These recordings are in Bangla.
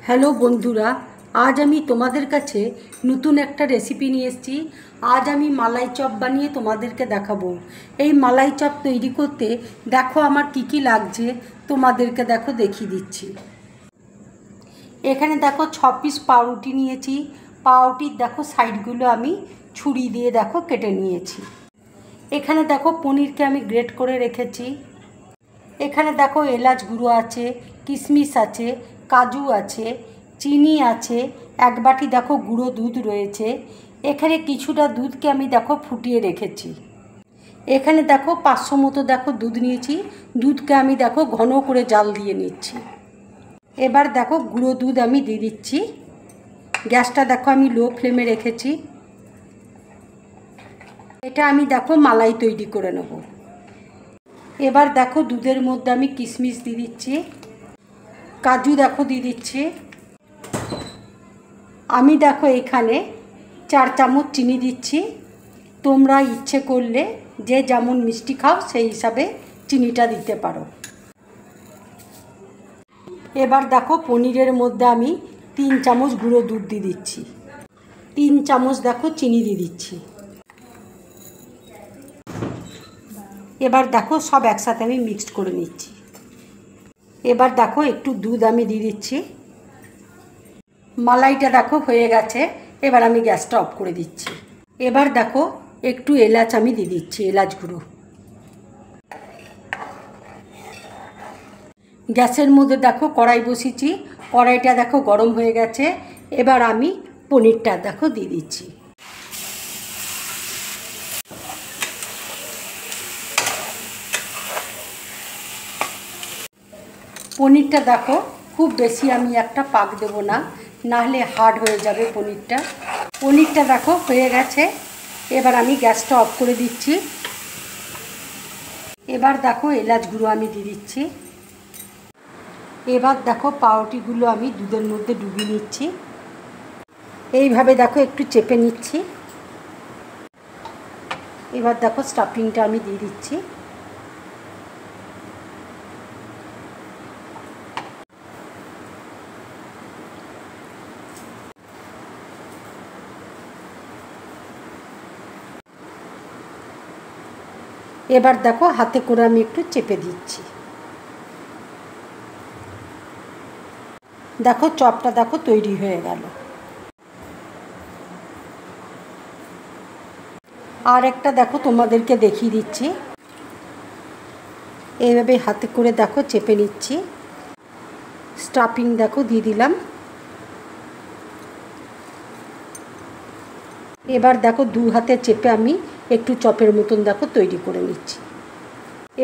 হ্যালো বন্ধুরা, আজ আমি তোমাদের কাছে নতুন একটা রেসিপি নিয়ে এসেছি। আজ আমি মালাই চপ বানিয়ে তোমাদেরকে দেখাবো। এই মালাই চপ তৈরি করতে দেখো আমার কি কি লাগছে, তোমাদেরকে দেখো দেখিয়ে দিচ্ছি। এখানে দেখো 6 পিস পাউরুটি নিয়েছি। পাউরুটির দেখো সাইডগুলো আমি ছুরি দিয়ে দেখো কেটে নিয়েছি। এখানে দেখো পনিরকে আমি গ্রেট করে রেখেছি। এখানে দেখো এলাচ গুঁড়ো আছে, কিশমিশ আছে, কাজু আছে, চিনি আছে, এক বাটি দেখো গুঁড়ো দুধ রয়েছে। এখানে কিছুটা দুধকে আমি দেখো ফুটিয়ে রেখেছি। এখানে দেখো 500 মতো দেখো দুধ নিয়েছি। দুধকে আমি দেখো ঘন করে জাল দিয়ে নিচ্ছি। এবার দেখো গুঁড়ো দুধ আমি দিয়ে দিচ্ছি। গ্যাসটা দেখো আমি লো ফ্লেমে রেখেছি। এটা আমি দেখো মালাই তৈরি করে নেব। এবার দেখো দুধের মধ্যে আমি কিশমিশ দিয়ে দিচ্ছি, কাজু দেখো দিয়ে দিচ্ছি। আমি দেখো এখানে 4 চামচ চিনি দিচ্ছি। তোমরা ইচ্ছে করলে যে যেমন মিষ্টি খাও সেই হিসাবে চিনিটা দিতে পারো। এবার দেখো পনিরের মধ্যে আমি 3 চামচ গুঁড়ো দুধ দিয়ে দিচ্ছি, 3 চামচ দেখো চিনি দিয়ে দিচ্ছি। এবার দেখো সব একসাথে আমি মিক্সড করে নিচ্ছি। এবার দেখো একটু দুধ আমি দিয়ে দিচ্ছি। মালাইটা দেখো হয়ে গেছে। এবার আমি গ্যাসটা অফ করে দিচ্ছি। এবার দেখো একটু এলাচ আমি দিয়ে দিচ্ছি, এলাচ গুঁড়ো। গ্যাসের মধ্যে দেখো কড়াই বসিয়েছি। কড়াইটা দেখো গরম হয়ে গেছে। এবার আমি পনিরটা দেখো দিয়ে দিচ্ছি। পনিরটা দেখো খুব বেশি আমি একটা পাক দেব না, নাহলে হার্ড হয়ে যাবে পনিরটা। পনিরটা দেখো হয়ে গেছে। এবার আমি গ্যাসটা অফ করে দিচ্ছি। এবার দেখো এলাচ গুঁড়ো আমি দিয়ে দিচ্ছি। এবার দেখো পাউরুটিগুলো আমি দুধের মধ্যে ডুবিয়ে নিচ্ছি। এইভাবে দেখো একটু চেপে নিচ্ছি। এবার দেখো স্টাফিংটা আমি দিয়ে দিচ্ছি। এবার দেখো হাতে করে আমি একটু চেপে দিচ্ছি। দেখো চপটা দেখো তৈরি হয়ে গেল। আর একটা দেখো তোমাদেরকে দেখিয়ে দিচ্ছি। এইভাবে হাতে করে দেখো চেপে নিচ্ছি। স্টাফিং দেখো দিয়ে দিলাম। এবার দেখো 2 হাতে চেপে আমি একটু চপের মতন দেখো তৈরি করে নিচ্ছি।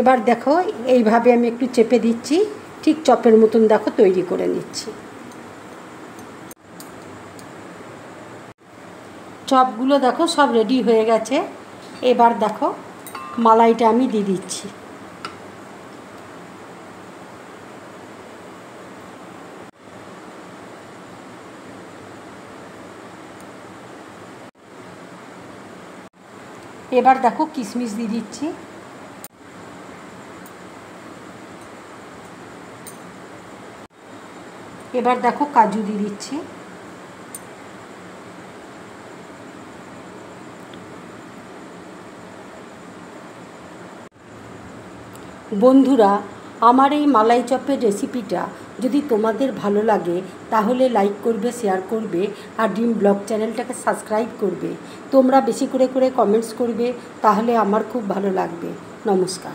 এবার দেখো এইভাবে আমি একটু চেপে দিচ্ছি, ঠিক চপের মতন দেখো তৈরি করে নিচ্ছি। চপগুলো দেখো সব রেডি হয়ে গেছে। এবার দেখো মালাইটা আমি দিয়ে দিচ্ছি। এবার দেখো কিশমিশ দিয়ে দিচ্ছি। এবার দেখো কাজু দিয়ে দিচ্ছি। বন্ধুরা, আমার এই মালাই চপের রেসিপিটা যদি তোমাদের ভালো লাগে তাহলে লাইক করবে, শেয়ার করবে আর ড্রিম ব্লগ চ্যানেলটাকে সাবস্ক্রাইব করবে। তোমরা বেশি করে কমেন্টস করবে, তাহলে আমার খুব ভালো লাগবে। নমস্কার।